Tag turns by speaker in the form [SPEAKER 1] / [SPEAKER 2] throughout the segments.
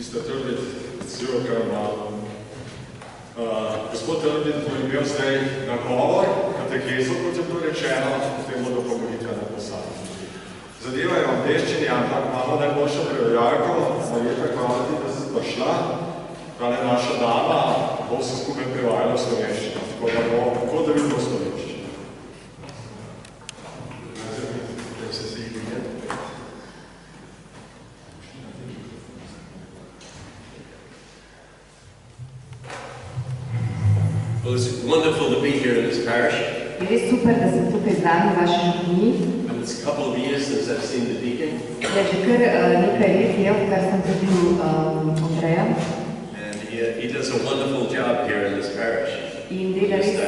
[SPEAKER 1] Mr. Trdit, Cyril Karamel. Gospod Trdit bo imel zdaj nagovor, katekezo, kot je to rečeno, potem bodo pa molitvene posamezniki. Zadeva je v angleščini, ampak imamo najboljšo prevajalko, Marjeta Kvalati, da si prišla, tale naša dama, bo se skupaj prevajala v slovenščino, tako da bo, kot da bi bilo v slovenščini.
[SPEAKER 2] Well, it's wonderful to be here in this parish.
[SPEAKER 3] It's super, da sem tukaj z vami v vaši župniji.
[SPEAKER 2] It's a couple of years since I've seen the deacon.
[SPEAKER 3] Ja, že kar nekaj let je, odkar sem videl Andreja.
[SPEAKER 2] And he does a wonderful job here in this parish.
[SPEAKER 3] In dela res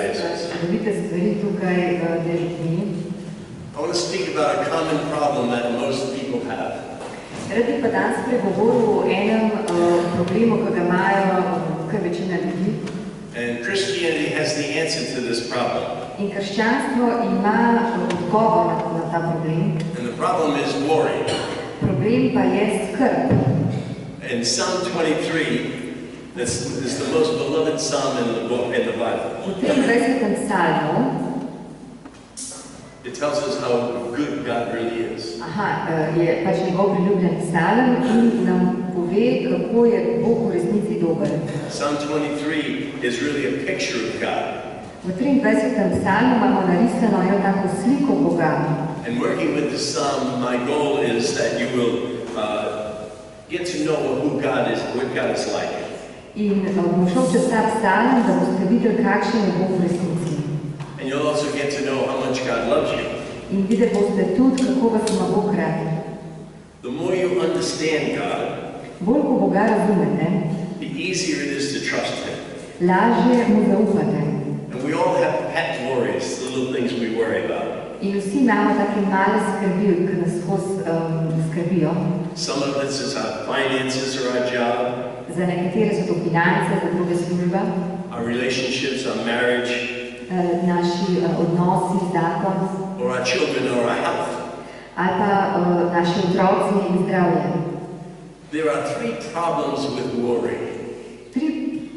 [SPEAKER 3] čudovite stvari tukaj v tej župniji.
[SPEAKER 2] I want to speak about a common problem that most people have.
[SPEAKER 3] Rad bi pa danes spregovoril o enem problemu, ki ga imajo kar večina ljudi.
[SPEAKER 2] And Christianity has the answer to this problem.
[SPEAKER 3] In krščanstvo ima odgovor na ta problem.
[SPEAKER 2] And the problem is worry.
[SPEAKER 3] Problem pa je skrb.
[SPEAKER 2] In Psalm 23, this is the most beloved psalm in the Bible.
[SPEAKER 3] V 23. psalmu
[SPEAKER 2] it tells us how good God really is.
[SPEAKER 3] Je pač njegov priljubljen psalm in nam pove, kako je Bog v resnici dober.
[SPEAKER 2] Psalm 23 is really a picture of God.
[SPEAKER 3] V 23. psalmu imamo narisano eno tako sliko Boga.
[SPEAKER 2] And working with this psalm, my goal is that you will get to know who God is, what God is like.
[SPEAKER 3] In bom šel čez ta psalm, da boste videli, kakšen je Bog v resnici.
[SPEAKER 2] And you'll also get to know how much God loves you.
[SPEAKER 3] In videli boste tudi, kako vas ima Bog rad.
[SPEAKER 2] The more you understand God,
[SPEAKER 3] bolj ko Boga razumete,
[SPEAKER 2] the easier it is to trust Him.
[SPEAKER 3] Lažje mu zaupate.
[SPEAKER 2] And we all have pet worries, the little things we worry about.
[SPEAKER 3] In vsi imamo take male skrbi, ki nas skrbijo.
[SPEAKER 2] Some of this is our finances or our job.
[SPEAKER 3] Za nekatere so to finance, za druge služba.
[SPEAKER 2] Our relationships, our marriage.
[SPEAKER 3] Naši odnosi, zakon.
[SPEAKER 2] Or our children or our health.
[SPEAKER 3] Ali pa naši otroci in zdravje.
[SPEAKER 2] There are three problems with worry.
[SPEAKER 3] Tri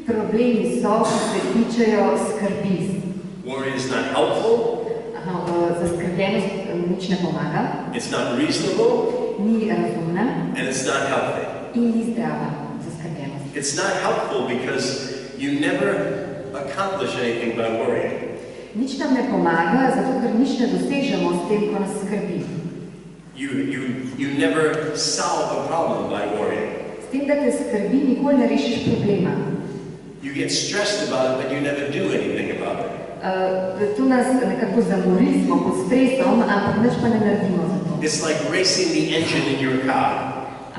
[SPEAKER 3] problemi so, ki se tičejo skrbi.
[SPEAKER 2] Worry is not helpful.
[SPEAKER 3] Zaskrbljenost nič ne pomaga.
[SPEAKER 2] It's not reasonable.
[SPEAKER 3] Ni razumna.
[SPEAKER 2] And it's not healthy.
[SPEAKER 3] In ni zdrava zaskrbljenost.
[SPEAKER 2] It's not helpful because you never accomplish anything by worrying.
[SPEAKER 3] Nič nam ne pomaga, zato ker nič ne dosežemo s tem, ko nas skrbi.
[SPEAKER 2] You never solve a problem by worrying.
[SPEAKER 3] S tem, da te skrbi, nikoli ne rešiš problema.
[SPEAKER 2] You get stressed about it, but you never do anything about it.
[SPEAKER 3] Tu nas nekako zamori, smo pod stresom, ampak nič pa ne naredimo za to.
[SPEAKER 2] It's like racing the engine in your car.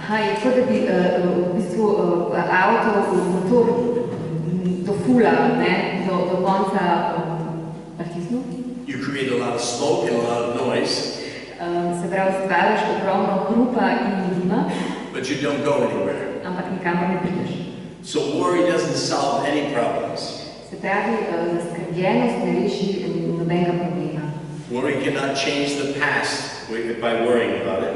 [SPEAKER 3] Je tako, da bi v bistvu avto, motor do fula, do konca artisnu.
[SPEAKER 2] You create a lot of smoke and a lot of noise.
[SPEAKER 3] Se pravi, stvaraš ogromno hrupa in dima.
[SPEAKER 2] But you don't go anywhere.
[SPEAKER 3] Ampak nikamor ne prideš.
[SPEAKER 2] So worry doesn't solve any problems.
[SPEAKER 3] Se pravi, zaskrbljenost ne reši nobenega problema.
[SPEAKER 2] Worry cannot change the past by worrying about it.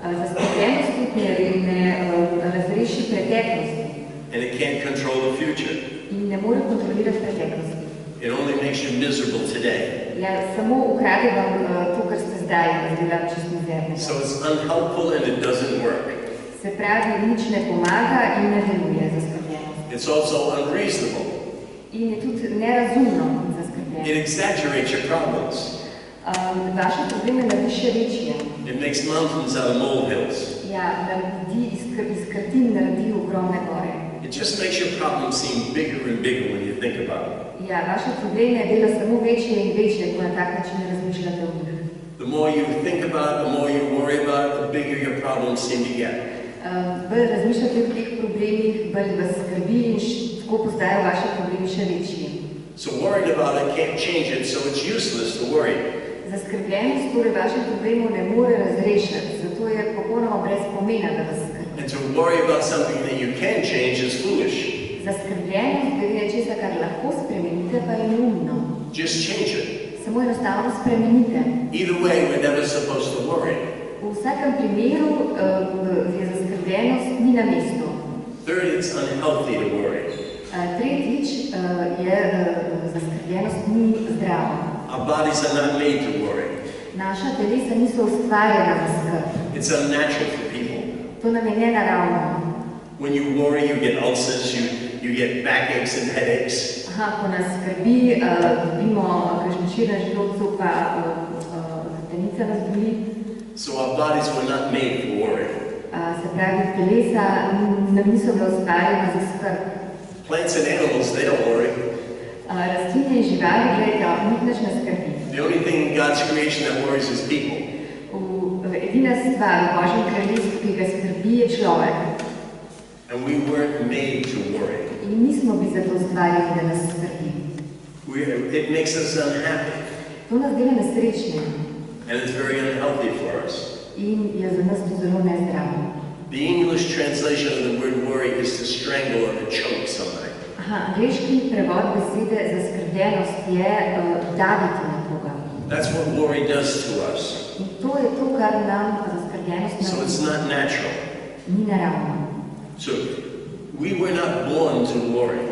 [SPEAKER 3] Zaskrbljenost tudi ne razreši preteklosti.
[SPEAKER 2] And it can't control the future.
[SPEAKER 3] In ne more kontrolirati preteklosti.
[SPEAKER 2] It only makes you miserable today.
[SPEAKER 3] Ja, samo ukrade vam to, kar ste zdaj razdelali čist mizernega.
[SPEAKER 2] So it's unhelpful and it doesn't work.
[SPEAKER 3] Se pravi, nič ne pomaga in ne deluje zaskrbljenost.
[SPEAKER 2] It's also unreasonable.
[SPEAKER 3] In je tudi nerazumno zaskrbljenost.
[SPEAKER 2] It exaggerates your problems.
[SPEAKER 3] Vaše probleme naredi še večje.
[SPEAKER 2] It makes mountains out of molehills.
[SPEAKER 3] Ja, naredi iz krtin naredi ogromne gore.
[SPEAKER 2] It just makes your problems seem bigger and bigger when you think about it.
[SPEAKER 3] Ja, vaše probleme dela samo večje in večje, ko na tak način razmišljate o njih.
[SPEAKER 2] The more you think about it, the more you worry about it, the bigger your problems seem to get.
[SPEAKER 3] Bolj razmišljate o teh problemih, bolj vas skrbi in tako postajajo vaše problemi še večji.
[SPEAKER 2] So worrying about it can't change it, so it's useless to worry.
[SPEAKER 3] Zaskrbljenost torej vaših problemov ne more razrešiti, zato je popolnoma brez pomena, da vas skrbi.
[SPEAKER 2] And to worry about something that you can change is foolish.
[SPEAKER 3] Zaskrbljenost glede nečesa, kar lahko spremenite, pa je neumno.
[SPEAKER 2] Just change it.
[SPEAKER 3] Samo enostavno spremenite.
[SPEAKER 2] Either way, we're never supposed to worry.
[SPEAKER 3] V vsakem primeru je zaskrbljenost ni na mestu.
[SPEAKER 2] Third, it's unhealthy to worry.
[SPEAKER 3] Tretjič je zaskrbljenost ni zdrava.
[SPEAKER 2] Our bodies are not made to worry.
[SPEAKER 3] Naša telesa niso ustvarjena za skrb.
[SPEAKER 2] It's unnatural for people.
[SPEAKER 3] To nam je nenaravno.
[SPEAKER 2] When you worry, you get ulcers, you get backaches and headaches.
[SPEAKER 3] Ko nas skrbi, dobimo kršnočir na želodcu, pa hrbtenica nas boli.
[SPEAKER 2] So our bodies were not made for worry.
[SPEAKER 3] Se pravi, telesa nam niso bila ustvarjena za skrb.
[SPEAKER 2] Plants and animals, they don't worry.
[SPEAKER 3] Rastline in živali, gledajte, njih nič ne skrbi.
[SPEAKER 2] The only thing in God's creation that worries is people.
[SPEAKER 3] Edina stvar v Božjem kraljestvu, ki ga skrbi, je človek.
[SPEAKER 2] And we weren't made to worry.
[SPEAKER 3] In nismo bili zato ustvarjeni, da nas skrbi.
[SPEAKER 2] It makes us unhappy.
[SPEAKER 3] To nas dela nesrečne.
[SPEAKER 2] And it's very unhealthy for us.
[SPEAKER 3] In je za nas to zelo nezdravo.
[SPEAKER 2] The English translation of the word worry is to strangle or to choke somebody.
[SPEAKER 3] Angleški prevod besede zaskrbljenost je daviti nekoga.
[SPEAKER 2] That's what worry does to us.
[SPEAKER 3] In to je to, kar nam zaskrbljenost
[SPEAKER 2] So it's not natural.
[SPEAKER 3] ni naravno.
[SPEAKER 2] So we were not born to worry.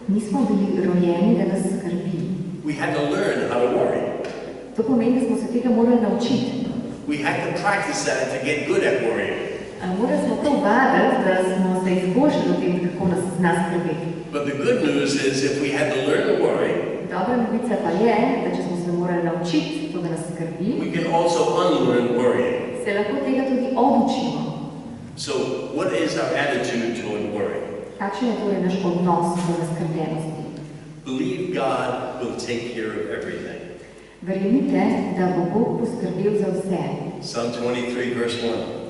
[SPEAKER 3] Nismo bili rojeni, da nas skrbi.
[SPEAKER 2] We had to learn how to worry.
[SPEAKER 3] To pomeni, da smo se tega morali naučiti.
[SPEAKER 2] We had to practice that to get good at worrying.
[SPEAKER 3] Morali smo to vaditi, da smo se izboljšali v tem, kako nas zna skrbeti.
[SPEAKER 2] But the good news is if we had to learn to worry,
[SPEAKER 3] Dobra novica pa je, da če smo se morali naučiti to, da nas skrbi,
[SPEAKER 2] we can also unlearn worrying.
[SPEAKER 3] se lahko tega tudi odučimo.
[SPEAKER 2] So what is our attitude toward worry?
[SPEAKER 3] Kakšen je torej naš odnos do zaskrbljenosti?
[SPEAKER 2] Believe God will take care of everything.
[SPEAKER 3] Verjemite, da bo Bog poskrbel za vse.
[SPEAKER 2] Psalm 23 verse 1.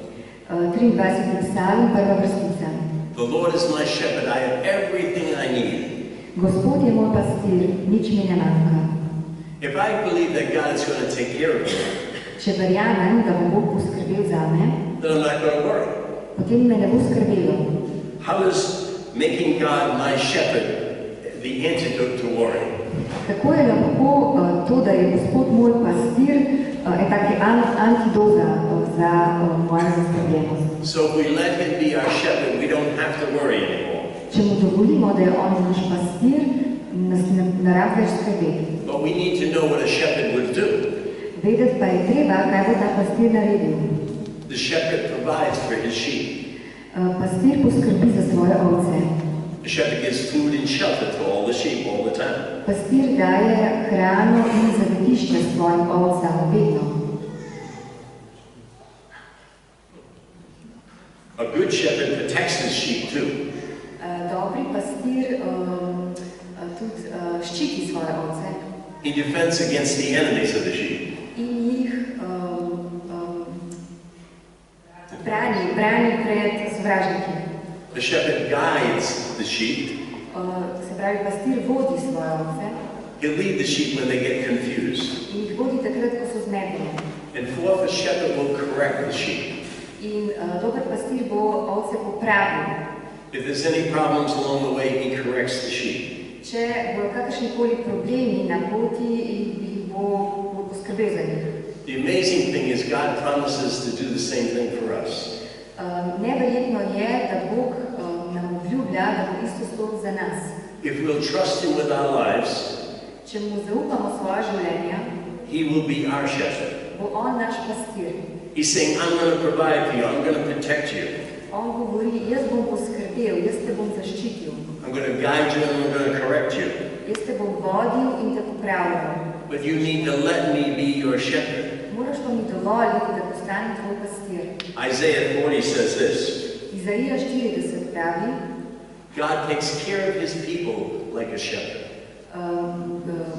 [SPEAKER 3] 23. psalm, prva vrstica.
[SPEAKER 2] The Lord is my shepherd, I have everything I need.
[SPEAKER 3] Gospod je moj pastir, nič mi ne manjka.
[SPEAKER 2] If I believe that God is going to take care of me,
[SPEAKER 3] Če verjamem, da bo Bog poskrbel zame,
[SPEAKER 2] then I'm not going to worry.
[SPEAKER 3] potem me ne bo skrbelo.
[SPEAKER 2] How is making God my shepherd the antidote to worry?
[SPEAKER 3] Kako je lahko to, da je Gospod moj pastir, taki antidoza za mojo zaskrbljenost?
[SPEAKER 2] So if we let him be our shepherd, we don't have to worry anymore.
[SPEAKER 3] Če mu dovolimo, da je on naš pastir, nas ne rabi več skrbeti.
[SPEAKER 2] But we need to know what a shepherd would do.
[SPEAKER 3] Vedeti pa je treba, kaj bo ta pastir naredil.
[SPEAKER 2] The shepherd provides for his sheep.
[SPEAKER 3] Pastir poskrbi za svoje ovce.
[SPEAKER 2] The shepherd gives food and shelter to all the sheep all the time.
[SPEAKER 3] Pastir daje hrano in zavetišče svojim ovcam vedno.
[SPEAKER 2] A good shepherd protects his sheep too.
[SPEAKER 3] Dobri pastir tudi ščiti svoje ovce
[SPEAKER 2] He defends against the enemies of the sheep.
[SPEAKER 3] in jih brani pred sovražniki.
[SPEAKER 2] The shepherd guides the sheep.
[SPEAKER 3] Se pravi, pastir vodi svoje ovce
[SPEAKER 2] He'll lead the sheep when they get confused.
[SPEAKER 3] in jih vodi takrat, ko so zmedeni.
[SPEAKER 2] And fourth, the shepherd will correct the sheep.
[SPEAKER 3] In dober pastir bo ovce popravil.
[SPEAKER 2] If there's any problems along the way, he corrects the sheep.
[SPEAKER 3] Če bodo kakršnikoli problemi na poti, jih bo poskrbel za njih.
[SPEAKER 2] The amazing thing is God promises to do the same thing for us.
[SPEAKER 3] Neverjetno je, da Bog nam obljublja, da bo isto storil za nas.
[SPEAKER 2] If we'll trust him with our lives,
[SPEAKER 3] Če mu zaupamo svoje življenja,
[SPEAKER 2] he will be our shepherd.
[SPEAKER 3] bo on naš pastir.
[SPEAKER 2] He's saying, I'm going to provide for you. I'm going to protect you.
[SPEAKER 3] On govori, jaz bom poskrbel, jaz te bom zaščitil.
[SPEAKER 2] I'm going to guide you and I'm going to correct you.
[SPEAKER 3] Jaz te bom vodil in te popravljal.
[SPEAKER 2] But you need to let me be your shepherd.
[SPEAKER 3] Moraš pa mi dovoliti, da postanem tvoj pastir.
[SPEAKER 2] Isaiah 40 says this.
[SPEAKER 3] Izaija 40 pravi,
[SPEAKER 2] God takes care of his people like a shepherd.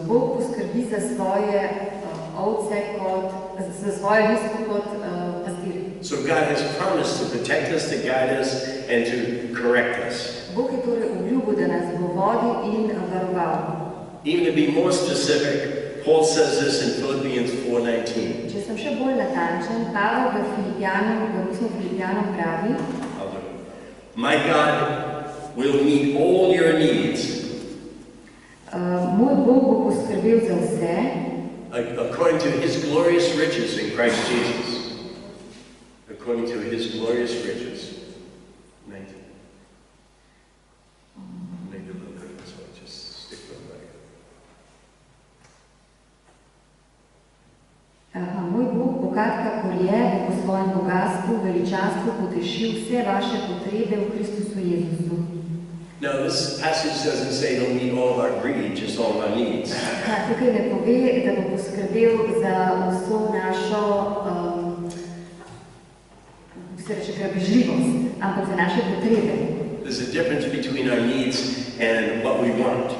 [SPEAKER 3] Bog poskrbi za svoje ovce za svoje ljudstvo kot pastir.
[SPEAKER 2] So God has promised to protect us, to guide us, and to correct us.
[SPEAKER 3] Bog je torej obljubil, da nas bo vodil in varoval.
[SPEAKER 2] Even to be more specific, Paul says this in Philippians 4:19.
[SPEAKER 3] Če sem še bolj natančen, Pavel v Filipijanom pravi,
[SPEAKER 2] My God will meet all your needs
[SPEAKER 3] moj Bog bo poskrbel za vse,
[SPEAKER 2] according to his glorious riches in Christ Jesus. According to his glorious riches. 19.
[SPEAKER 3] svojem bogastvu, veličastvu potešil vse vaše potrebe v Kristusu Jezusu.
[SPEAKER 2] Now, this passage doesn't say he'll meet all of our greed, just all of our needs.
[SPEAKER 3] Tukaj ne pove, da bo poskrbel za vso našo grabežljivost, ampak za naše potrebe.
[SPEAKER 2] There's a difference between our needs and what we want.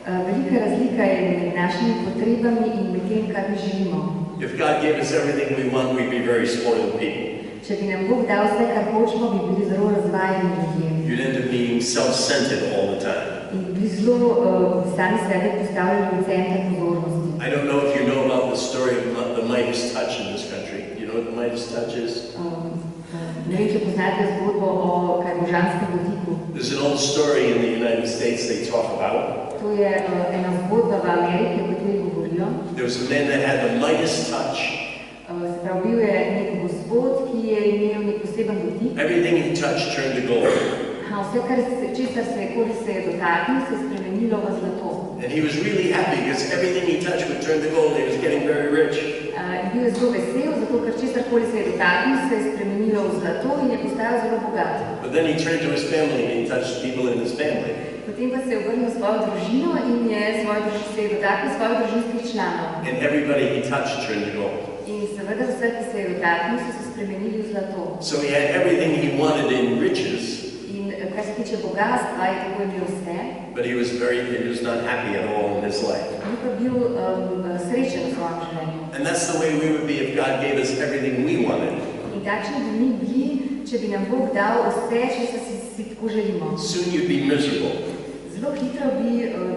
[SPEAKER 3] Velika razlika je med našimi potrebami in med tem, kar mi želimo.
[SPEAKER 2] If God gave us everything we want, we'd be very spoiled people.
[SPEAKER 3] Če bi nam Bog dal vse, kar hočemo, bi bili zelo razvajeni ljudje.
[SPEAKER 2] You'd end up being self-centered all the time.
[SPEAKER 3] In bi zelo sami sebe postavljali v center pozornosti.
[SPEAKER 2] I don't know if you know about the story of the Midas touch in this country. You know what the Midas touch is?
[SPEAKER 3] Ne vem, če poznate zgodbo o božanskem dotiku.
[SPEAKER 2] There's an old story in the United States they talk about.
[SPEAKER 3] To je ena zgodba v Ameriki, o kateri govorijo.
[SPEAKER 2] There was a man that had the Midas touch.
[SPEAKER 3] Se pravi, bil je nek gospod, ki je imel nek poseben dotik.
[SPEAKER 2] Everything he touched turned to gold.
[SPEAKER 3] Vse, česar se je dotaknil, se je spremenilo v zlato.
[SPEAKER 2] And he was really happy because everything he touched would turn to gold. He was getting very rich.
[SPEAKER 3] Bil je zelo vesel, zato ker česar se je dotaknil, se je spremenilo v zlato in je postajal zelo bogat.
[SPEAKER 2] But then he turned to his family and he touched people in his family.
[SPEAKER 3] Potem pa se je obrnil svojo družino in se je dotaknil svojih družinskih članov.
[SPEAKER 2] And everybody he touched turned to gold.
[SPEAKER 3] In seveda vse, ki se je dotaknil, so se spremenili v zlato.
[SPEAKER 2] So he had everything he wanted in riches.
[SPEAKER 3] Kar se tiče bogatstva, je tako imel vse.
[SPEAKER 2] But he was not happy at all in his life.
[SPEAKER 3] Ni pa bil srečen v svojem življenju.
[SPEAKER 2] And that's the way we would be if God gave us everything we wanted.
[SPEAKER 3] In takšni bi mi bili, če bi nam Bog dal vse, če si tako želimo.
[SPEAKER 2] Soon you'd be miserable.
[SPEAKER 3] Zelo hitro bi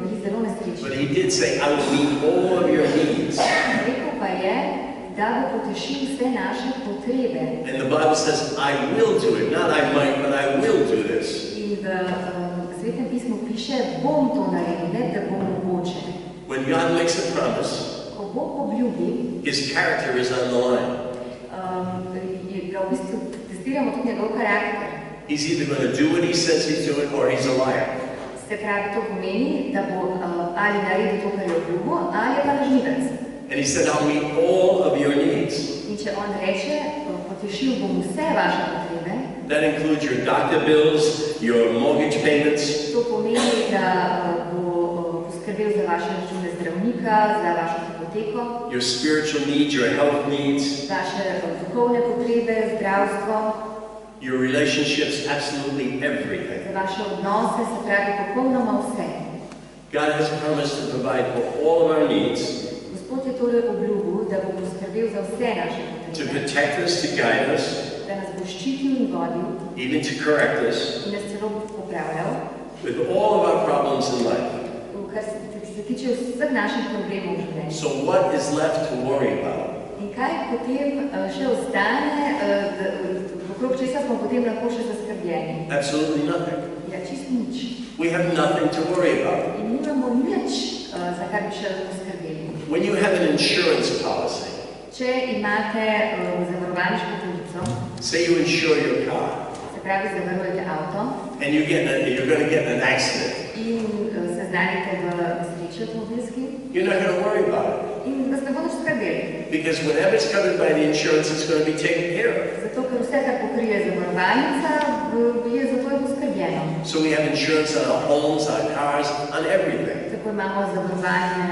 [SPEAKER 3] bili zelo nesrečni.
[SPEAKER 2] But he did say, I will meet all of your needs.
[SPEAKER 3] Rekel pa je, da bo potešil vse naše potrebe.
[SPEAKER 2] And the Bible says, I will do it. Not I might, but I will do this.
[SPEAKER 3] In v Svetem pismu piše, bom to naredil, ne da bom mogoče.
[SPEAKER 2] When God makes a promise,
[SPEAKER 3] Ko Bog obljubi,
[SPEAKER 2] his character is on the line.
[SPEAKER 3] Ga v bistvu testiramo tudi njegov karakter.
[SPEAKER 2] He's either going to do what he says he's doing or he's a liar.
[SPEAKER 3] Se pravi, to pomeni, da bo ali naredil to, kar je obljubil, ali je pa lažnivec.
[SPEAKER 2] And he said, I'll meet all of your needs.
[SPEAKER 3] In če on reče, potešil bom vse vaše potrebe,
[SPEAKER 2] that includes your doctor bills, your mortgage payments,
[SPEAKER 3] to pomeni, da bo poskrbel za vaše račune zdravnika, za vašo hipoteko,
[SPEAKER 2] your spiritual needs, your health needs,
[SPEAKER 3] vaše duhovne potrebe, zdravstvo,
[SPEAKER 2] your relationships, absolutely everything.
[SPEAKER 3] za vaše odnose, se pravi popolnoma vse.
[SPEAKER 2] God has promised to provide for all of our needs,
[SPEAKER 3] Gospod je torej obljubil, da bo poskrbel za vse naše
[SPEAKER 2] to
[SPEAKER 3] potrebe,
[SPEAKER 2] protect us, to guide us,
[SPEAKER 3] da nas bo ščitil in vodil
[SPEAKER 2] even to correct us
[SPEAKER 3] in nas celo popravljal,
[SPEAKER 2] with all of our problems in life.
[SPEAKER 3] kar se tiče vseh naših problemov v življenju.
[SPEAKER 2] So what is left to worry about?
[SPEAKER 3] In kaj potem še ostane, okrog česa smo potem lahko še zaskrbljeni?
[SPEAKER 2] Absolutely nothing.
[SPEAKER 3] Ja, čisto nič.
[SPEAKER 2] We have nothing to worry about.
[SPEAKER 3] In nimamo nič, za kar bi še lahko skrbeli.
[SPEAKER 2] When you have an insurance policy,
[SPEAKER 3] Če imate zavarovalniško polico,
[SPEAKER 2] say you insure your car,
[SPEAKER 3] se pravi zavarujete avto
[SPEAKER 2] and you're going to get in an accident,
[SPEAKER 3] in se znajete v nesreči avtomobilski,
[SPEAKER 2] you're not going to worry about it.
[SPEAKER 3] in vas ne bodo skrbeli.
[SPEAKER 2] Because whatever's covered by the insurance is going to be taken care of.
[SPEAKER 3] Zato, ker vse, kar pokrije zavarovalnica, je zato je poskrbljeno.
[SPEAKER 2] So we have insurance on our homes, our cars, on everything.
[SPEAKER 3] Tako imamo zavarovanje,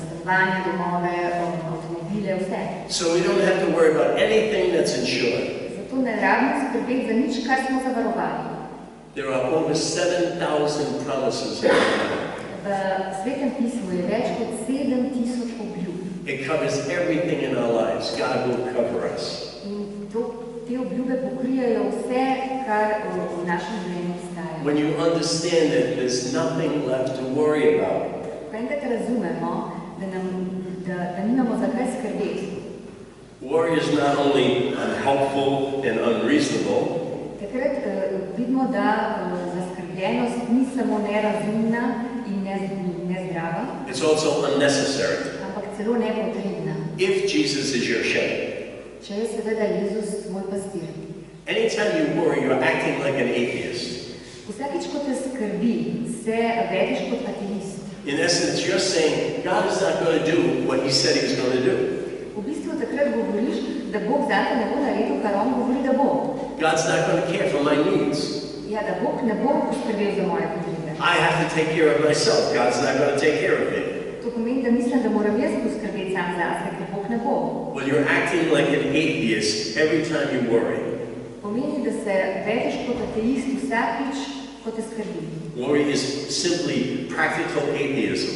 [SPEAKER 3] stanovanje, domove, avtomobile, vse.
[SPEAKER 2] So we don't have to worry about anything that's insured.
[SPEAKER 3] Zato ne rabimo skrbeti za nič, kar smo zavarovali.
[SPEAKER 2] There are over 7,000 promises in the Bible.
[SPEAKER 3] V Svetem pismu je več kot 7,000 obljub.
[SPEAKER 2] It covers everything in our lives. God will cover us.
[SPEAKER 3] In te obljube pokrijajo vse, kar v našem življenju obstaja.
[SPEAKER 2] When you understand that there's nothing left to worry about,
[SPEAKER 3] Ko enkrat razumemo, da nimamo za kaj skrbeti,
[SPEAKER 2] worry is not only unhelpful and unreasonable,
[SPEAKER 3] takrat vidimo, da zaskrbljenost ni samo nerazumna in nezdrava,
[SPEAKER 2] it's also unnecessary.
[SPEAKER 3] ampak celo nepotrebna.
[SPEAKER 2] If Jesus is your shepherd,
[SPEAKER 3] Če je seveda Jezus tvoj pastir.
[SPEAKER 2] anytime you worry, you're acting like an atheist.
[SPEAKER 3] Vsakič, ko te skrbi, se vediš kot ateist.
[SPEAKER 2] In essence, you're saying God is not going to do what he said he was going to do.
[SPEAKER 3] V bistvu takrat govoriš, da Bog zate ne bo naredil, kar on govori, da bo.
[SPEAKER 2] God's not going to care for my needs.
[SPEAKER 3] Ja, da Bog ne bo poskrbel za moje potrebe.
[SPEAKER 2] I have to take care of myself. God's not going to take care of me.
[SPEAKER 3] To pomeni, da mislim, da moram jaz poskrbeti sam zase, ker Bog ne bo.
[SPEAKER 2] Well, you're acting like an atheist every time you worry.
[SPEAKER 3] Pomeni, da se vedeš kot ateist vsakič, ko te skrbi.
[SPEAKER 2] Worry is simply practical atheism.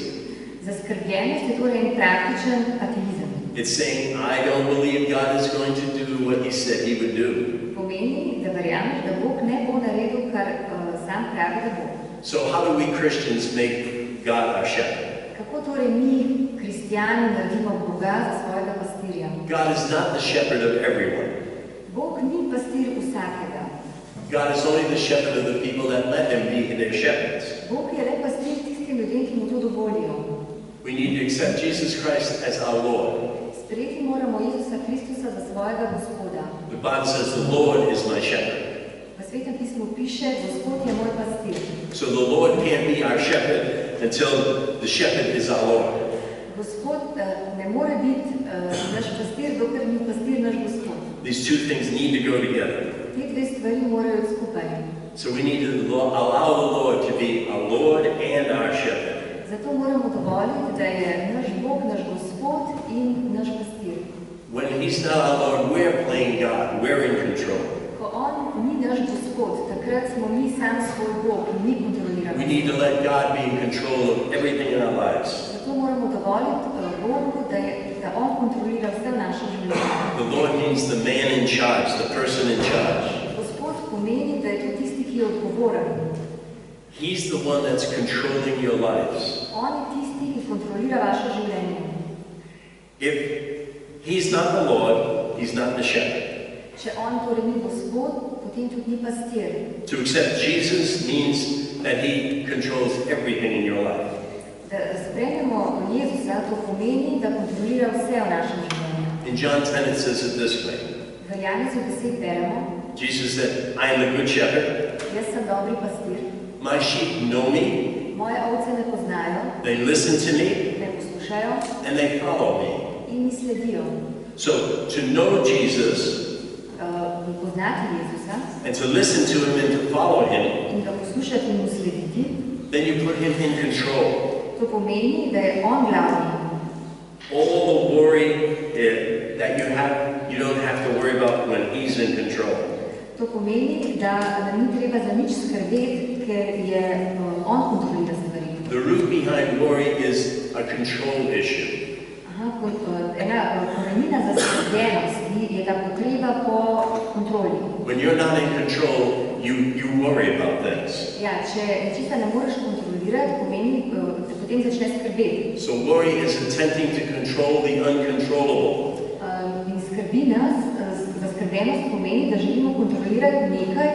[SPEAKER 3] Zaskrbljenost je torej en praktičen ateizem.
[SPEAKER 2] It's saying, I don't believe God is going to do what he said he would do.
[SPEAKER 3] Pomeni, da verjameš, da Bog ne bo naredil, kar sam pravi, da bo.
[SPEAKER 2] So how do we Christians make God our shepherd?
[SPEAKER 3] Kako torej mi, kristijani, naredimo Boga za svojega pastirja?
[SPEAKER 2] God is not the shepherd of everyone.
[SPEAKER 3] Bog ni pastir vsakega.
[SPEAKER 2] God is only the shepherd of the people that let him be their shepherds.
[SPEAKER 3] Bog je le pastir tistim ljudem, ki mu to dovolijo.
[SPEAKER 2] We need to accept Jesus Christ as our Lord.
[SPEAKER 3] Sprejeti moramo Jezusa Kristusa za svojega Gospoda.
[SPEAKER 2] The Bible says the Lord is my shepherd.
[SPEAKER 3] V Svetem pismu piše, Gospod je moj pastir.
[SPEAKER 2] So the Lord can't be our shepherd until the shepherd is our Lord.
[SPEAKER 3] Gospod ne more biti naš pastir, dokler ni pastir naš Gospod.
[SPEAKER 2] These two things need to go together.
[SPEAKER 3] Te dve stvari morajo skupaj.
[SPEAKER 2] So we need to allow the Lord to be our Lord and our shepherd.
[SPEAKER 3] Zato moramo dovoliti, da je naš Bog naš Gospod in naš pastir.
[SPEAKER 2] When he's not our Lord, we're playing God. We're in control.
[SPEAKER 3] Ko on ni naš Gospod, takrat smo mi sam svoj Bog, mi kontroliramo.
[SPEAKER 2] We need to let God be in control of everything in our lives.
[SPEAKER 3] Zato moramo dovoliti Bogu, da on kontrolira vse naše življenje.
[SPEAKER 2] The Lord means the man in charge, the person in charge.
[SPEAKER 3] Gospod pomeni, da je to tisti, ki je odgovoren.
[SPEAKER 2] He's the one that's controlling your lives.
[SPEAKER 3] On je tisti, ki kontrolira vaše življenje.
[SPEAKER 2] If he's not the Lord, he's not the shepherd.
[SPEAKER 3] Če on torej ni Gospod, potem tudi ni pastir.
[SPEAKER 2] To accept Jesus means that he controls everything in your life.
[SPEAKER 3] Da sprejmemo Jezusa, to pomeni, da kontrolira vse v našem življenju.
[SPEAKER 2] In John 10 it says it this way.
[SPEAKER 3] V Janezu 10 beremo,
[SPEAKER 2] Jesus said, I am the good shepherd.
[SPEAKER 3] jaz sem dobri pastir,
[SPEAKER 2] My sheep know me,
[SPEAKER 3] moje ovce me poznajo,
[SPEAKER 2] they listen to me,
[SPEAKER 3] me poslušajo
[SPEAKER 2] and they follow me.
[SPEAKER 3] in mi sledijo.
[SPEAKER 2] So to know Jesus
[SPEAKER 3] Poznati Jezusa
[SPEAKER 2] and to listen to him and to follow him,
[SPEAKER 3] in ga poslušati in mu slediti,
[SPEAKER 2] then you put him in control.
[SPEAKER 3] to pomeni, da je on glavni.
[SPEAKER 2] All the worry that you don't have to worry about when he's in control.
[SPEAKER 3] To pomeni, da nam ni treba za nič skrbeti, ker je on kontrolira stvari.
[SPEAKER 2] The root behind worry is a control issue.
[SPEAKER 3] Ena korenina zaskrbljenosti je ta potreba po kontroli.
[SPEAKER 2] When you're not in control, you worry about things.
[SPEAKER 3] Ja, če nečesa ne moreš kontrolirati, pomeni, da potem začne skrbeti.
[SPEAKER 2] So worry is attempting to control the uncontrollable.
[SPEAKER 3] In skrbi nas, zaskrbljenost pomeni, da želimo kontrolirati nekaj,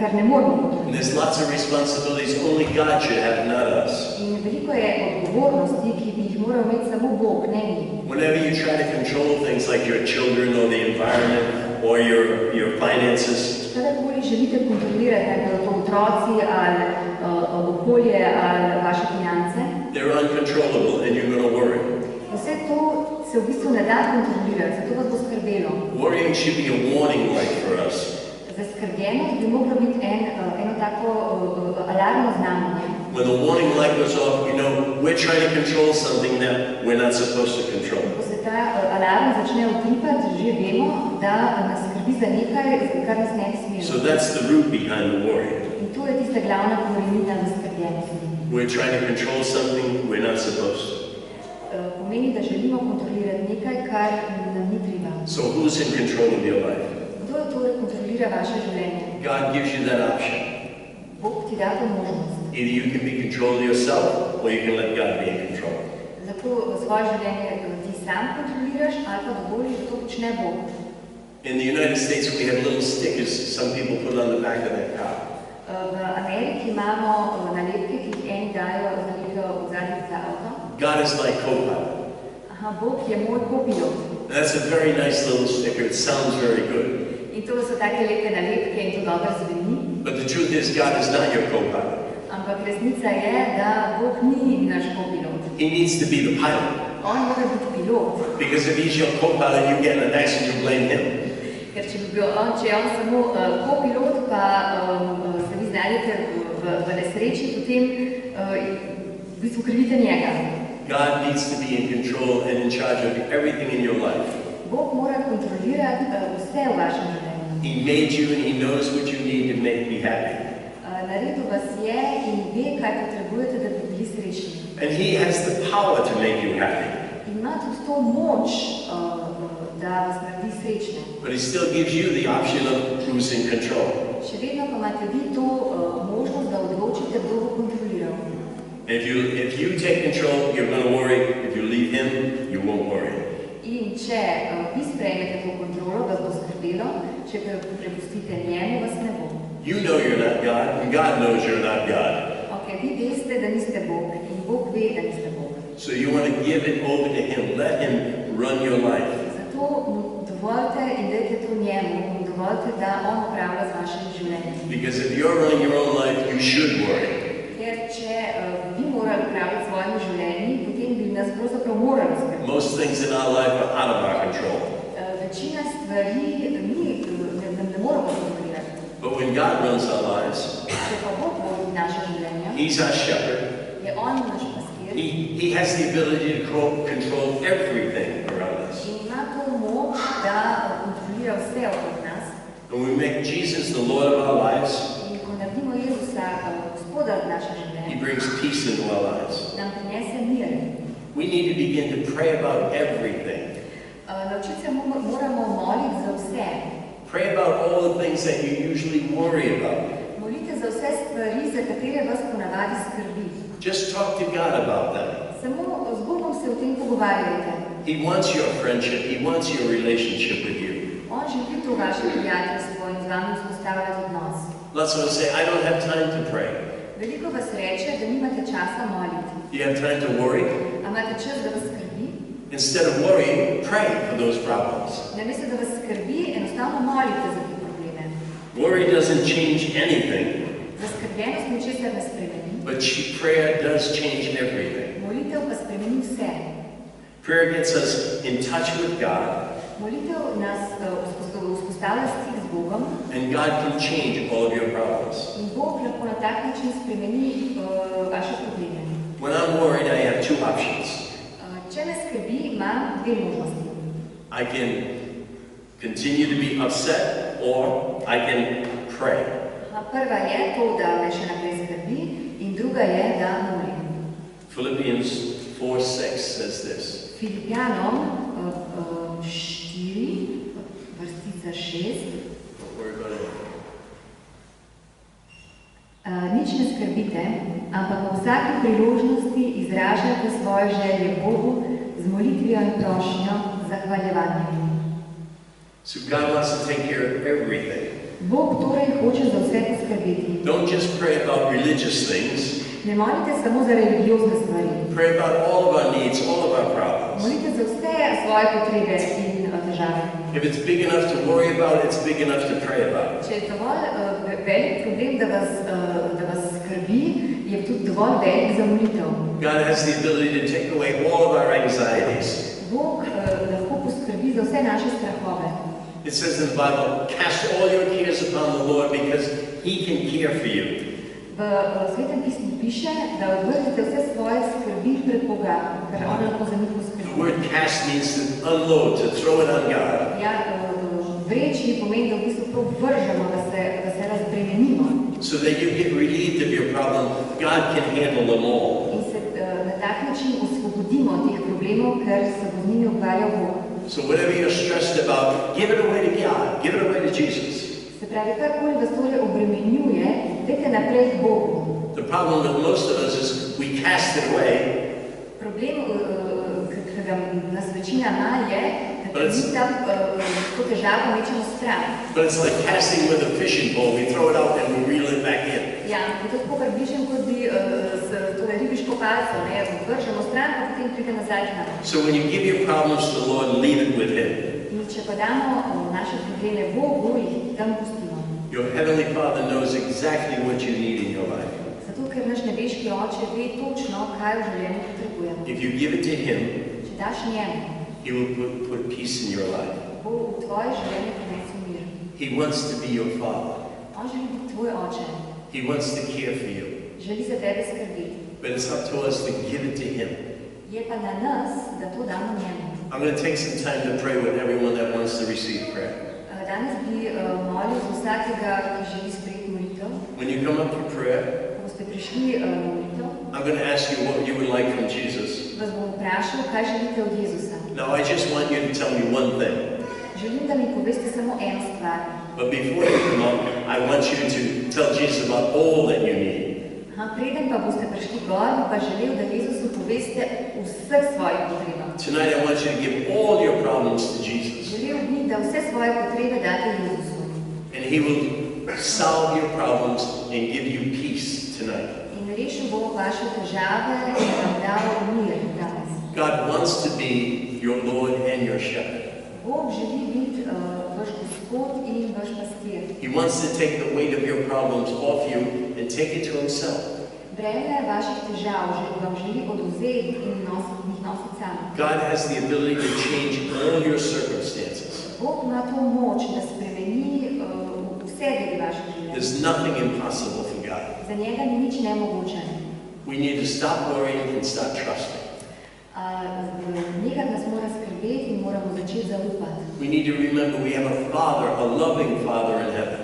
[SPEAKER 3] kar ne moramo kontrolirati.
[SPEAKER 2] And there's lots of responsibilities only God should have, not us.
[SPEAKER 3] In veliko je odgovornosti, ki bi jih moral imeti samo Bog, ne mi.
[SPEAKER 2] Whenever you try to control things like your children or the environment or your finances,
[SPEAKER 3] Kadarkoli želite kontrolirati, ali bodo to otroci, ali okolje, ali vaše finance,
[SPEAKER 2] they're uncontrollable and you're going to worry.
[SPEAKER 3] vse to se v bistvu ne da kontrolirati, zato vas bo skrbelo.
[SPEAKER 2] Worrying should be a warning light for us.
[SPEAKER 3] Zaskrbljenost bi mogla biti eno tako alarmno znamenje.
[SPEAKER 2] When the warning light goes off, you know we're trying to control something that we're not supposed to control.
[SPEAKER 3] Ko se ta alarm začne utripati, že vemo, da nas skrbi za nekaj, kar nas ne bi smelo.
[SPEAKER 2] So that's the root behind the worry.
[SPEAKER 3] In to je tista glavna korenina zaskrbljenosti.
[SPEAKER 2] We're trying to control something we're not supposed to.
[SPEAKER 3] Pomeni, da želimo kontrolirati nekaj, kar nam ni treba.
[SPEAKER 2] So who's in control of your life?
[SPEAKER 3] Kdo torej kontrolira vaše življenje?
[SPEAKER 2] God gives you that option.
[SPEAKER 3] Bog ti da to možnost.
[SPEAKER 2] Either you can be in control of yourself or you can let God be in control.
[SPEAKER 3] Zato svoje življenje ti sam kontroliraš, ali pa dovoliš, da to počne Bog.
[SPEAKER 2] In the United States we have little stickers some people put on the back of their car.
[SPEAKER 3] V Ameriki imamo nalepke, ki jih eni dajo, zalepijo v zadnjico za avto.
[SPEAKER 2] God is my co-pilot.
[SPEAKER 3] Aha, Bog je moj kopilot.
[SPEAKER 2] That's a very nice little sticker. It sounds very good.
[SPEAKER 3] In to so take lepe nalepke in to dobro zveni.
[SPEAKER 2] But the truth is God is not your co-pilot.
[SPEAKER 3] Ampak resnica je, da Bog ni naš kopilot.
[SPEAKER 2] He needs to be the pilot.
[SPEAKER 3] On mora biti pilot.
[SPEAKER 2] Because if he's your co-pilot, you get in an accident, you blame him.
[SPEAKER 3] Ker če je on samo kopilot, pa se vi znajdete v nesreči, potem v bistvu krivite njega.
[SPEAKER 2] God needs to be in control and in charge of everything in your life.
[SPEAKER 3] Bog mora kontrolirati vse v vašem življenju.
[SPEAKER 2] He made you and he knows what you need to make me happy.
[SPEAKER 3] Naredil vas je in ve, kaj potrebujete, da bi bili srečni.
[SPEAKER 2] And he has the power to make you happy.
[SPEAKER 3] In ima tudi to moč, da vas naredi srečne.
[SPEAKER 2] But he still gives you the option of who's in control.
[SPEAKER 3] Še vedno pa imate vi to možnost, da odločite, kdo bo kontroliral.
[SPEAKER 2] If you take control, you're going to worry. If you leave him, you won't worry.
[SPEAKER 3] In če vi sprejmete to kontrolo, vas bo skrbelo, če prepustite njemu, vas ne bo.
[SPEAKER 2] You know you're not God, and God knows you're not God.
[SPEAKER 3] Okay, vi veste, da niste Bog, in Bog ve, da niste Bog.
[SPEAKER 2] So you want to give it over to him. Let him run your life.
[SPEAKER 3] Zato dovolite in dajte to njemu, in dovolite, da on upravlja z vašim življenjem.
[SPEAKER 2] Because if you're running your own life, you should worry.
[SPEAKER 3] Ker če bi morali upravljati svojim življenjem, potem bi nas pravzaprav morali skrbeti.
[SPEAKER 2] Most things in our life are out of our control.
[SPEAKER 3] Večina stvari ne moramo kontrolirati.
[SPEAKER 2] But when God runs our lives,
[SPEAKER 3] Če pa Bog vodi naše življenje,
[SPEAKER 2] he's our shepherd.
[SPEAKER 3] je on naš pastir
[SPEAKER 2] He has the ability to control everything around us.
[SPEAKER 3] in ima to moč, da kontrolira vse okrog nas.
[SPEAKER 2] When we make Jesus the Lord of our lives,
[SPEAKER 3] In ko naredimo Jezusa gospodar naše
[SPEAKER 2] he
[SPEAKER 3] življenje,
[SPEAKER 2] brings peace into our lives.
[SPEAKER 3] nam prinese mir.
[SPEAKER 2] We need to begin to pray about everything.
[SPEAKER 3] Naučiti se moramo moliti za vse.
[SPEAKER 2] Pray about all the things that you usually worry about.
[SPEAKER 3] Molite za vse stvari, za katere vas ponavadi skrbi.
[SPEAKER 2] Just talk to God about them.
[SPEAKER 3] Samo z Bogom se o tem pogovarjajte.
[SPEAKER 2] He wants your friendship. He wants your relationship with you.
[SPEAKER 3] On želi to vaše prijateljstvo in z vami vzpostavljati odnos.
[SPEAKER 2] Lots of us say, I don't have time to pray.
[SPEAKER 3] Veliko vas reče, da nimate časa moliti.
[SPEAKER 2] You have time to worry?
[SPEAKER 3] A imate čas, da vas skrbi?
[SPEAKER 2] Instead of worrying, pray for those problems.
[SPEAKER 3] Namesto da vas skrbi, enostavno molite za te probleme.
[SPEAKER 2] Worry doesn't change anything,
[SPEAKER 3] Zaskrbljenost ničesar ne spremeni,
[SPEAKER 2] but prayer does change everything.
[SPEAKER 3] molitev pa spremeni vse.
[SPEAKER 2] Prayer gets us in touch with God,
[SPEAKER 3] Molitev nas vzpostavlja stik z Bogom
[SPEAKER 2] and God can change all of your problems.
[SPEAKER 3] in Bog lahko na tak način spremeni vaše probleme.
[SPEAKER 2] When I'm worried, I have two options.
[SPEAKER 3] Če me skrbi, imam dve možnosti.
[SPEAKER 2] I can continue to be upset, or I can pray.
[SPEAKER 3] Prva je to, da me še naprej skrbi, in druga je, da molim.
[SPEAKER 2] Philippians 4:6 says this.
[SPEAKER 3] Filipijanom 4, vrstica 6.
[SPEAKER 2] Don't worry about it.
[SPEAKER 3] Nič ne skrbite, ampak v vsaki priložnosti izražajte svoje želje Bogu z molitvijo in prošnjo, zahvaljevanjem.
[SPEAKER 2] So God wants to take care of everything.
[SPEAKER 3] Bog torej hoče za vse poskrbeti.
[SPEAKER 2] Don't just pray about religious things.
[SPEAKER 3] Ne molite samo za religiozne stvari.
[SPEAKER 2] Pray about all of our needs, all of our problems.
[SPEAKER 3] Molite za vse svoje potrebe in težave.
[SPEAKER 2] If it's big enough to worry about, it's big enough to pray about.
[SPEAKER 3] Če je dovolj velik problem, da vas skrbi, je tudi dovolj velik za molitev.
[SPEAKER 2] God has the ability to take away all of our anxieties.
[SPEAKER 3] Bog lahko poskrbi za vse naše strahove.
[SPEAKER 2] It says in the Bible, cast all your cares upon the Lord because He can care for you.
[SPEAKER 3] V Svetem pismu piše, da odvržite vse svoje skrbi pred Boga, ker on lahko za njih
[SPEAKER 2] The
[SPEAKER 3] poskrbi.
[SPEAKER 2] word cast means to unload, to throw it on God.
[SPEAKER 3] Ja, vreči pomeni, da v bistvu to vržemo, da se razbremenimo.
[SPEAKER 2] So that you get relieved of your problem. God can handle them all.
[SPEAKER 3] In se na tak način osvobodimo od teh problemov, ker se bo z njimi ukvarjal Bog.
[SPEAKER 2] So whatever you're stressed about, give it away to God. Give it away to Jesus.
[SPEAKER 3] Se pravi, karkoli vas torej obremenjuje, dajte naprej k Bogu.
[SPEAKER 2] The problem with most of us is we cast it away,
[SPEAKER 3] Problem, ki ga nas večina ima, je, da mi tam to težavo mečemo stran.
[SPEAKER 2] but it's like casting with a fishing pole. We throw it out and we reel it back in.
[SPEAKER 3] Ja, je to tako približno, kot bi s ribiško palco, ne, vržemo stran, pa potem pride nazaj k nam.
[SPEAKER 2] So when you give your problems to the Lord, leave it with Him.
[SPEAKER 3] In če pa damo naše probleme Bogu, jih tam pustimo.
[SPEAKER 2] Your Heavenly Father knows exactly what you need in your life.
[SPEAKER 3] Zato, ker naš nebeški Oče ve točno, kaj v življenju potrebujemo.
[SPEAKER 2] If you give it to Him,
[SPEAKER 3] Če daš njemu,
[SPEAKER 2] He will put peace in your life.
[SPEAKER 3] bo v tvoje življenje prinesel mir.
[SPEAKER 2] He wants to be your father.
[SPEAKER 3] On želi biti tvoj oče,
[SPEAKER 2] He wants to care for you.
[SPEAKER 3] želi za tebe skrbeti.
[SPEAKER 2] But it's up to us to give it to Him.
[SPEAKER 3] Je pa na nas, da to damo njemu.
[SPEAKER 2] I'm going to take some time to pray with everyone that wants to receive prayer.
[SPEAKER 3] Danes bi molil za vsakega, ki želi sprejeti molitev.
[SPEAKER 2] When you come up for prayer,
[SPEAKER 3] Ko boste prišli na molitev,
[SPEAKER 2] I'm going to ask you what you would like from Jesus.
[SPEAKER 3] vas bom vprašal, kaj želite od Jezusa.
[SPEAKER 2] Now, I just want you to tell me one thing.
[SPEAKER 3] Želim, da mi poveste samo eno stvar.
[SPEAKER 2] But before you come up, I want you to tell Jesus about all that you need.
[SPEAKER 3] Preden pa boste prišli gor, bi pa želel, da Jezusu poveste vseh svojih potrebah.
[SPEAKER 2] Tonight, I want you to give all your problems to Jesus.
[SPEAKER 3] Želel bi, da vse svoje potrebe date Jezusu.
[SPEAKER 2] And He will solve your problems and give you peace tonight.
[SPEAKER 3] In rešil bo vaše težave in vam dal mir danes.
[SPEAKER 2] God wants to be your Lord and your shepherd.
[SPEAKER 3] Bog želi biti vaš gospod in vaš pastir.
[SPEAKER 2] He wants to take the weight of your problems off you and take it to Himself.
[SPEAKER 3] Breme vaših težav vam želi odvzeti in jih nositi sam.
[SPEAKER 2] God has the ability to change all your circumstances.
[SPEAKER 3] Bog ima to moč, da spremeni vse glede vaših življenj.
[SPEAKER 2] There's nothing impossible for God.
[SPEAKER 3] Za njega ni nič nemogoče.
[SPEAKER 2] We need to stop worrying and start trusting.
[SPEAKER 3] Nekaj nas mora skrbeti in moramo začeti zaupati.
[SPEAKER 2] We need to remember we have a Father, a loving Father in heaven.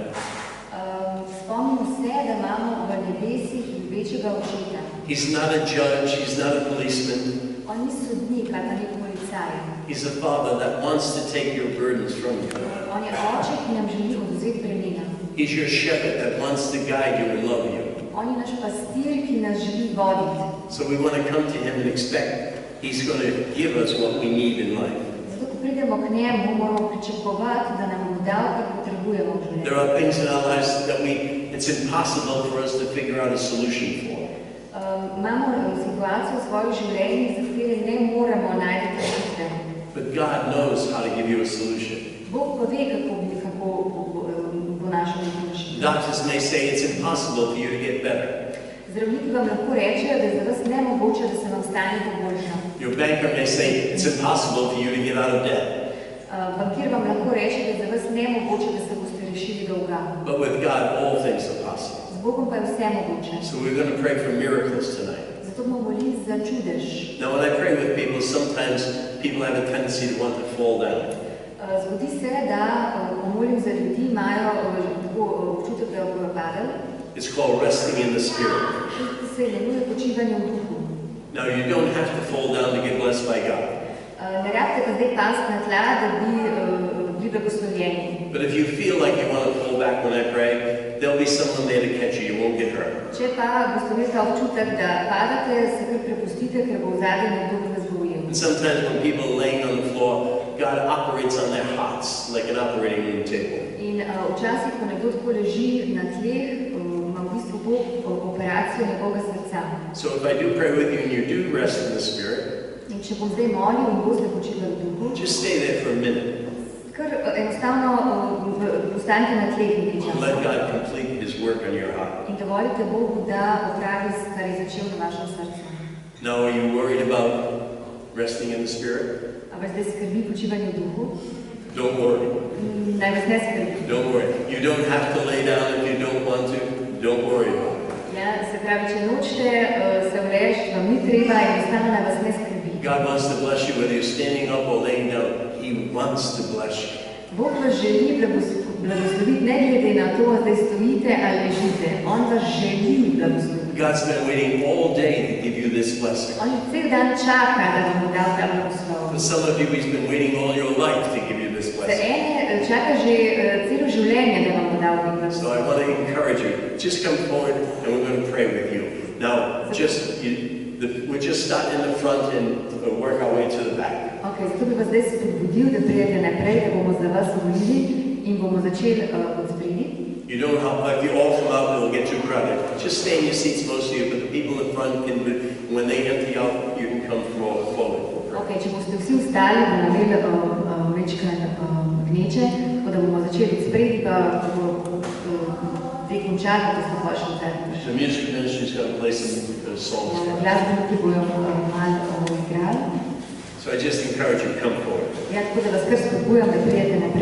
[SPEAKER 3] Spomnimo se, da imamo v nebesih ljubečega očeta.
[SPEAKER 2] He's not a judge, He's not a policeman.
[SPEAKER 3] On ni sodnik ali pa nek policaj.
[SPEAKER 2] He's a Father that wants to take your burdens from you.
[SPEAKER 3] On je oče, ki nam želi odvzeti bremena.
[SPEAKER 2] He's your shepherd that wants to guide you and love you.
[SPEAKER 3] On je naš pastir, ki nas želi voditi.
[SPEAKER 2] So we want to come to Him and expect He's going to give us what we need in life.
[SPEAKER 3] Zato, ko pridemo k njemu, moramo pričakovati, da nam bo dal, kar potrebujemo v življenju.
[SPEAKER 2] There are things in our lives that it's impossible for us to figure out a solution for.
[SPEAKER 3] Imamo situacijo v svojih življenjih, za katere ne moremo najti rešitve.
[SPEAKER 2] But God knows how to give you a solution.
[SPEAKER 3] Bog pa ve, kako bo našel neko rešitev.
[SPEAKER 2] Doctors may say it's impossible for you to get better.
[SPEAKER 3] Zdravniki vam lahko rečejo, da je za vas nemogoče, da se vam stanje poboljša.
[SPEAKER 2] Your banker may say it's impossible for you to get out of debt.
[SPEAKER 3] Bankir vam lahko reče, da je za vas nemogoče, da se boste rešili dolga.
[SPEAKER 2] But with God, all things are possible.
[SPEAKER 3] Z Bogom pa je vse mogoče.
[SPEAKER 2] So we're going to pray for miracles tonight.
[SPEAKER 3] Zato bomo molili za čudež.
[SPEAKER 2] Now, when I pray with people, sometimes people have a tendency to want to fall down.
[SPEAKER 3] Zgodi se, da ko molim za ljudi, imajo tako občutek, da bodo padali.
[SPEAKER 2] It's called resting in the Spirit.
[SPEAKER 3] To se imenuje počivanje v duhu.
[SPEAKER 2] Now, you don't have to fall down to get blessed by God.
[SPEAKER 3] Ne rabite pa zdaj pasti na tla, da bi bili blagoslovljeni.
[SPEAKER 2] But if you feel like you want to pull back when I pray, there'll be someone there to catch you. You won't get hurt.
[SPEAKER 3] Če pa boste imeli ta občutek, da padate, se kar prepustite, ker bo vzadje nekdo, ki vas bo ujel.
[SPEAKER 2] And sometimes when people are laying on the floor, God operates on their hearts like an operating room table.
[SPEAKER 3] In včasih, ko nekdo tako leži na tleh, ima v bistvu Bog operacijo njegovega srca.
[SPEAKER 2] So if I do pray with you and you do rest in the Spirit,
[SPEAKER 3] In če bom zdaj molil in boste počivali v duhu,
[SPEAKER 2] just stay there for a minute.
[SPEAKER 3] kar enostavno postanite na tleh nekaj časa.
[SPEAKER 2] Let God complete His work on your heart.
[SPEAKER 3] In dovolite Bogu, da opravi, kar je začel na vašem srcu.
[SPEAKER 2] Now, are you worried about resting in the Spirit?
[SPEAKER 3] A vas zdaj skrbi počivanje v duhu?
[SPEAKER 2] Don't worry.
[SPEAKER 3] Naj vas ne skrbi.
[SPEAKER 2] Don't worry. You don't have to lay down if you don't want to. Don't worry about it.
[SPEAKER 3] Ja, se pravi, če nočete se vleči, vam ni treba, enostavno naj vas ne skrbi.
[SPEAKER 2] God wants to bless you whether you're standing up or laying down. He wants to bless you.
[SPEAKER 3] Bog vas želi blagosloviti, ne glede na to, da stojite ali ležite. On vas želi blagosloviti.
[SPEAKER 2] God's been waiting all day to give you this blessing.
[SPEAKER 3] On cel dan čaka, da vam bo dal ta blagoslov.
[SPEAKER 2] For some of you, He's been waiting all your life to give you this
[SPEAKER 3] Za
[SPEAKER 2] blessing.
[SPEAKER 3] ene čaka že celo življenje, da vam bo dal ta blagoslov.
[SPEAKER 2] So I want to encourage you. Just come forward and we're going to pray with you. Now, we'll just start in the front and work our way to the back.
[SPEAKER 3] Ok, zato bi vas zdaj spodbudil, da prijete naprej, da bomo za vas molili in bomo začeli od spredi.
[SPEAKER 2] You don't have, if you all come out, it'll get too crowded. Just stay in your seats, most of you, but the people in front can, when they empty out, you can come forward.
[SPEAKER 3] Ok, če boste vsi ustali, bomo imeli večkrat gneče, tako da bomo začeli od spredi, pa bo zdaj končali, da ste pa še nazaj prišli.
[SPEAKER 2] The music ministry is going to play some songs for us.
[SPEAKER 3] Glasbeniki bojo malo igrali.
[SPEAKER 2] So I encourage you, come forward.
[SPEAKER 3] Ja tako da vas kar spodbujam, da prijete naprej.